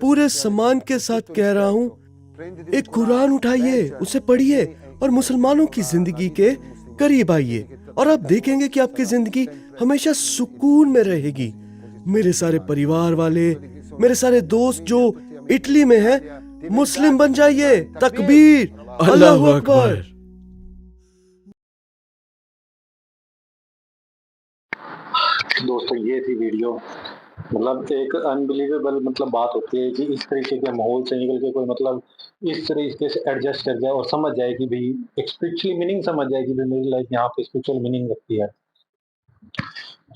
पूरे सम्मान के साथ कह रहा हूँ, एक कुरान उठाइए, उसे पढ़िए और मुसलमानों की जिंदगी के करीब आइए, और आप देखेंगे कि आपकी जिंदगी हमेशा सुकून में रहेगी। मेरे सारे परिवार वाले, मेरे सारे दोस्त जो इटली में हैं, मुस्लिम बन जाइए। तकबीर, अल्लाहू अकबर। दोस्तों ये थी वीडियो। मतलब एक अनबिलीवेबल मतलब बात होती है कि इस तरीके के माहौल से निकल के कोई मतलब इस तरीके से एडजस्ट कर जाए और समझ जाए कि भाई एक स्पिरिचुअली मीनिंग समझ जाए कि भाई मेरी लाइफ यहाँ पे स्पिरिचुअल मीनिंग रखती है।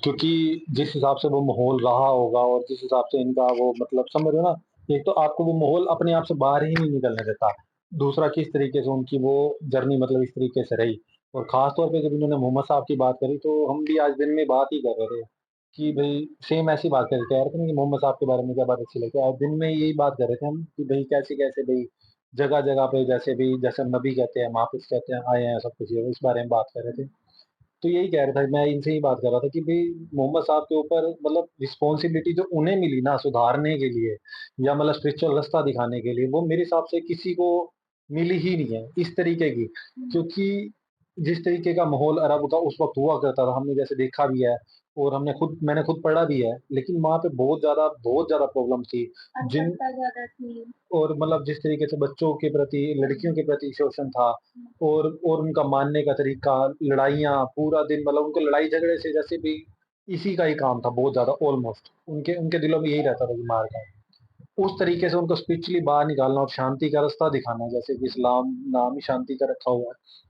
क्योंकि जिस हिसाब से वो माहौल रहा होगा और जिस हिसाब से इनका वो मतलब समझ रहे हो ना, एक तो आपको वो माहौल अपने आप से बाहर ही नहीं निकलने देता। दूसरा किस तरीके से उनकी वो जर्नी मतलब इस तरीके से रही। और ख़ास तौर पे जब इन्होंने मोहम्मद साहब की बात करी तो हम भी आज दिन में बात ही कर रहे थे कि भई सेम ऐसी बात कर रहे थे यार कि मोहम्मद साहब के बारे में क्या बात अच्छी लगी। आज दिन में यही बात कर रहे थे हम कि भई कैसे-कैसे भई जगह-जगह पे जैसे भी जैसे नबी कहते हैं, माफ़िज़ कहते हैं, आए हैं सब कुछ ये इस बारे में बात कर रहे थे। तो यही कह रहा था, मैं इनसे ही बात कर रहा था कि भई मोहम्मद साहब के ऊपर मतलब रिस्पॉन्सिबिलिटी जो उन्हें मिली ना सुधारने के लिए या मतलब स्पिरिचुअल रास्ता दिखाने के लिए, वो मेरे हिसाब से किसी को मिली ही नहीं है, इस तरीके की। क्योंकि जिस तरीके का माहौल अरब का उस वक़्त हुआ करता था, हमने जैसे देखा भी है और मैंने खुद पढ़ा भी है, लेकिन वहाँ पे बहुत ज़्यादा प्रॉब्लम थी। जिन अस्वच्छता ज़्यादा थी। और मतलब जिस तरीके से बच्चों के प्रति, लड़कियों के प्रति शोषण था और उनका मानने का तरीका, लड़ाइयाँ पूरा दिन मतलब उनको लड़ाई झगड़े से जैसे भी इसी का ही काम था बहुत ज़्यादा ऑलमोस्ट। उनके उनके दिलों में यही रहता था कि मार खाएँ। उस तरीके से उनको स्पिरिचुअली बाहर निकालना और शांति का रास्ता दिखाना, जैसे कि इस्लाम नाम ही शांति का रखा हुआ है।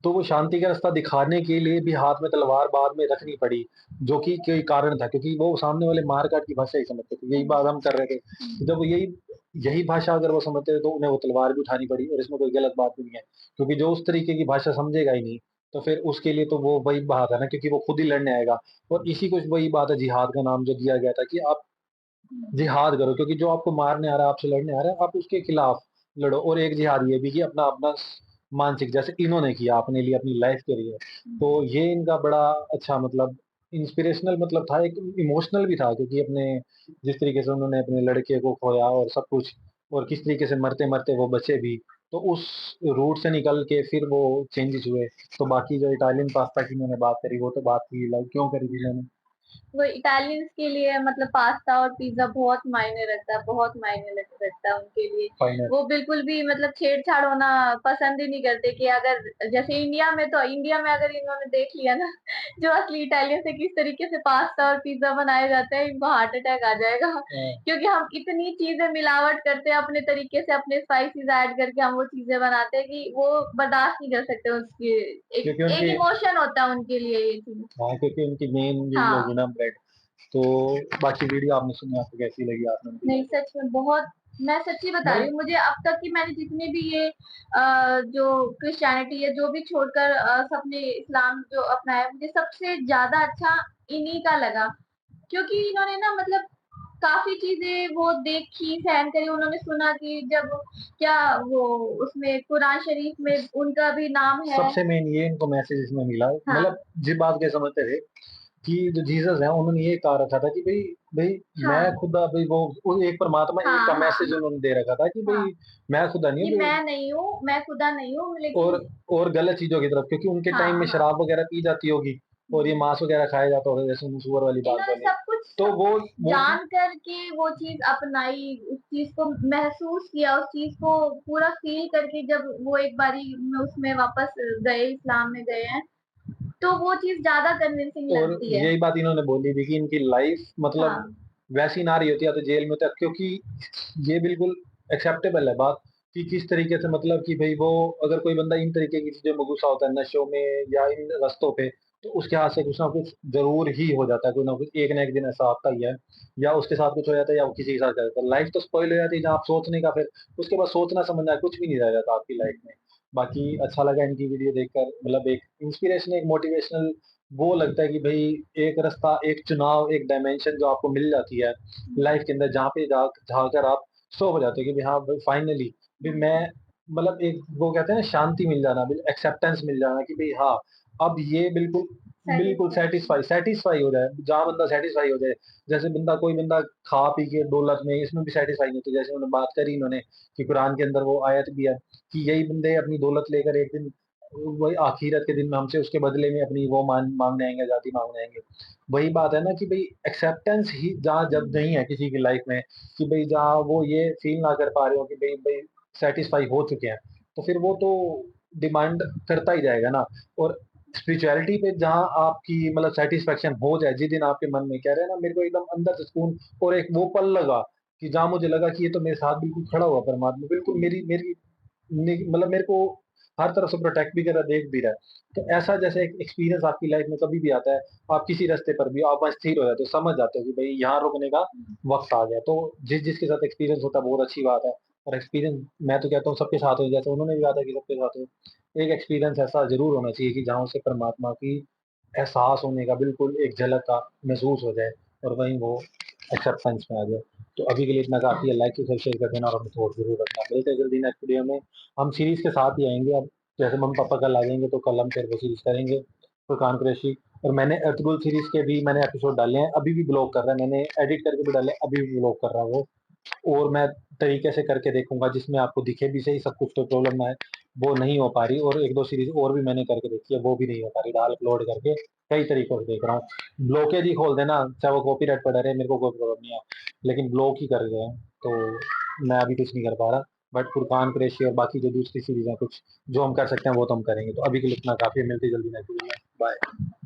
तो वो शांति का रास्ता दिखाने के लिए भी हाथ में तलवार बाद में रखनी पड़ी, जो कि कोई कारण था क्योंकि वो सामने वाले मार-काट की भाषा ही समझते थे। यही बात हम कर रहे थे। तो जब वो यही यही भाषा अगर वो समझते थे तो उन्हें वो तलवार भी उठानी पड़ी और इसमें कोई गलत बात भी नहीं है। क्योंकि जो उस तरीके की भाषा समझेगा ही नहीं, तो फिर उसके लिए तो वो वही बात है ना क्योंकि वो खुद ही लड़ने आएगा। और इसी को वही बात है जिहाद का नाम जो दिया गया था कि आप जिहाद करो क्योंकि जो आपको मारने आ रहा है, आपसे लड़ने आ रहा है, आप उसके खिलाफ लड़ो। और एक जिहाद ये भी कि अपना अपना मानसिक जैसे इन्होंने किया अपने लिए अपनी लाइफ के लिए। तो ये इनका बड़ा अच्छा मतलब इंस्पिरेशनल मतलब था, एक इमोशनल भी था क्योंकि अपने जिस तरीके से उन्होंने अपने लड़के को खोया और सब कुछ और किस तरीके से मरते-मरते वो बचे भी। तो उस रूट से निकल के फिर वो चेंजेस हुए। तो बाकी जो इटालियन पास्ता की मैंने बात करी, वो तो बात थी लाइक क्यों करी थी मैंने? वो इटालियंस के लिए मतलब पास्ता और पिज़्ज़ा बहुत मायने रखता है, बहुत मायने रखता है उनके लिए। फाइनल वो बिल्कुल भी मतलब छेड़-छाड़ होना पसंद ही नहीं करते कि अगर जैसे इंडिया में अगर इन्होंने देख लिया ना जो असली इटालियंस है किस तरीके से पास्ता और पिज़्ज़ा बनाए जाते हैं, इनको हार्ट अटैक आ जाएगा। क्योंकि हम इतनी चीज़ें मिलावट करते हैं अपने तरीके से, अपने स्पाइसेस ऐड करके हम वो चीज़ें बनाते हैं कि वो बर्दाश्त नहीं कर सकते उसकी क्योंकि एक उनकी इमोशन होता है उनके लिए ये चीज़। हाँ, क्योंकि उनकी मेन यही होगी हाँ। ना ब्रेड। तो बाकी वीडियो आपने सुनी, आपको कैसी लगी? आपने उनकी नहीं, बातें सच में बहुत मैं सच्ची बता रही मतलब हूँ, मुझे अब तक की मैंने जितने भी ये जो क्रिश्चियनिटी है, जो भी छोड़कर सबने इस्लाम जो अपनाया, मुझे सबसे ज़्यादा अच्छा इन्हीं का लगा। क्योंकि इन्होंने ना मतलब काफ़ी चीज़ें वो देखी, सहन करी, उन्होंने सुना कि जब क्या वो उसमें कुरान शरीफ में उनका भी नाम है। सबसे मेन ये इनको मैसेज इसमें मिला हाँ। मतलब जिस बात के समझते थे कि जो जीसस है उन्होंने ये कहा रखा था कि भाई भाई हाँ मैं खुदा भाई वो एक परमात्मा एक हाँ का हाँ मैसेज उन्होंने दे रखा था कि हाँ भाई मैं खुदा नहीं कि हूँ मैं नहीं हूँ, मैं खुदा नहीं हूँ, और लेकिन गलत चीजों की तरफ, क्योंकि उनके हाँ टाइम में हाँ शराब वगैरह पी जाती होगी और ये मांस वगैरह खाया जाता होगा, जैसे मुसवर वाली बात इन्होंने बोले। सब कुछ तो वो चीज जान कर के वो चीज अपनाई, उस चीज को महसूस किया, उस चीज को पूरा फील करके जब वो एक बारी में उसमें वापस गए, इस्लाम में गए हैं, तो वो चीज ज्यादा कन्विंसिंग और लगती है। यही बात इन्होंने बोली थी कि इनकी लाइफ मतलब हाँ वैसी ना रही होती या तो जेल में होता, क्योंकि ये बिल्कुल एक्सेप्टेबल है बात कि किस तरीके से मतलब कि भाई वो अगर कोई बंदा इन तरीके की चीजों में घुसा होता है, नशों में या इन रास्तों पे, तो उसके हाथ से कुछ ना कुछ जरूर ही हो जाता है, कोई ना कुछ एक ना एक दिन ऐसा आता ही है, या उसके साथ कुछ हो जाता है या वो किसी के साथ कर जाता है, लाइफ तो स्पॉइल हो जाती है जहाँ आप सोचने का फिर उसके बाद सोचना समझना कुछ भी नहीं रह जाता आपकी लाइफ में। बाकी अच्छा लगा इनकी वीडियो देखकर, मतलब एक इंस्पिरेशन एक मोटिवेशनल वो लगता है कि भाई एक रास्ता एक चुनाव एक डायमेंशन जो आपको मिल जाती है लाइफ के अंदर, जहाँ पे जाकर आप सो हो जाते हो कि भाई हाँ भाई फाइनली भी मैं मतलब एक वो कहते हैं ना शांति मिल जाना, एक्सेप्टेंस मिल जाना कि भाई हाँ अब ये बिल्कुल बिल्कुल सेटिस्फेक्शन। सेटिस्फाई सेटिस्फाई हो जाए, जहाँ बंदा सेटिस्फाई हो जाए। जैसे कोई बंदा खा पी के दौलत में इसमें भी सेटिस्फाई नहीं होता, जैसे उन्होंने बात करी इन्होंने कि कुरान के अंदर वो आयत भी है कि यही बंदे अपनी दौलत लेकर एक दिन वही आखिरत के दिन में हमसे उसके बदले में अपनी वो मांगने आएंगे, आजादी मांगने आएंगे। वही बात है ना कि भाई एक्सेप्टेंस ही जहाँ जब नहीं है किसी की लाइफ में कि भाई जहाँ वो ये फील ना कर पा रहे हो कि भाई भाई सेटिस्फाई हो चुके हैं, तो फिर वो तो डिमांड करता ही जाएगा ना। और स्पिरिचुअलिटी पे जहाँ आपकी मतलब सेटिस्फेक्शन हो जाए, जिस दिन आपके मन में कह रहे हैं ना मेरे को एकदम अंदर से सुकून, और एक वो पल लगा कि जहाँ मुझे लगा कि ये तो मेरे साथ बिल्कुल खड़ा हुआ परमात्मा, बिल्कुल मेरी मेरी मतलब मेरे को हर तरफ से प्रोटेक्ट भी कर रहा है, देख भी रहा है। तो ऐसा जैसे एक एक्सपीरियंस आपकी लाइफ में कभी भी आता है, आप किसी रास्ते पर भी आप वहाँ स्थिर हो जाते हो, समझ जाते हो कि भाई यहाँ रुकने का वक्त आ गया। तो जिस जिसके साथ एक्सपीरियंस होता है बहुत अच्छी बात है। और एक्सपीरियंस मैं तो कहता हूँ सबके साथ हो, जैसे उन्होंने भी कहा था कि सबके साथ हो, एक एक्सपीरियंस ऐसा जरूर होना चाहिए कि जहाँ उसे परमात्मा की एहसास होने का बिल्कुल एक झलक का महसूस हो जाए और वहीं वो एक्सेप्टेंस में आ जाए। तो अभी के लिए इतना काफी है, लाइक शेयर शेयर कर देना और हमें थोड़ा जरूर रखना। मिलते हैं जल्दी नेक्स्ट वीडियो में, हम सीरीज के साथ ही आएंगे। अब जैसे मम्मी पापा कल आ जाएंगे तो कल हम फिर वो सीरीज करेंगे फुरकान कुरैशी। और मैंने अर्तुगरुल सीरीज के भी मैंने एपिसोड डाले हैं, अभी भी ब्लॉग कर रहा है, मैंने एडिट करके भी डाले, अभी भी ब्लॉग कर रहा है वो। और मैं तरीके से करके देखूंगा जिसमें आपको दिखे भी सही सब कुछ, तो प्रॉब्लम ना है वो नहीं हो पा रही। और एक दो सीरीज और भी मैंने करके देखी है, वो भी नहीं हो पा रही, डाल अपलोड करके कई तरीकों से देख रहा हूँ। ब्लॉकेज ही खोल देना, चाहे वो कॉपीराइट पड़ा रहे, मेरे को कोई प्रॉब्लम नहीं है, लेकिन ब्लॉक ही कर रहे हैं तो मैं अभी कुछ नहीं कर पा रहा। बट फुरकान कुरैशी और बाकी जो दूसरी सीरीज है कुछ जो हम कर सकते हैं वो तो हम करेंगे। तो अभी के लिए इतना काफी है, मिलती जल्दी नेक्स्ट वीडियो में, बाय।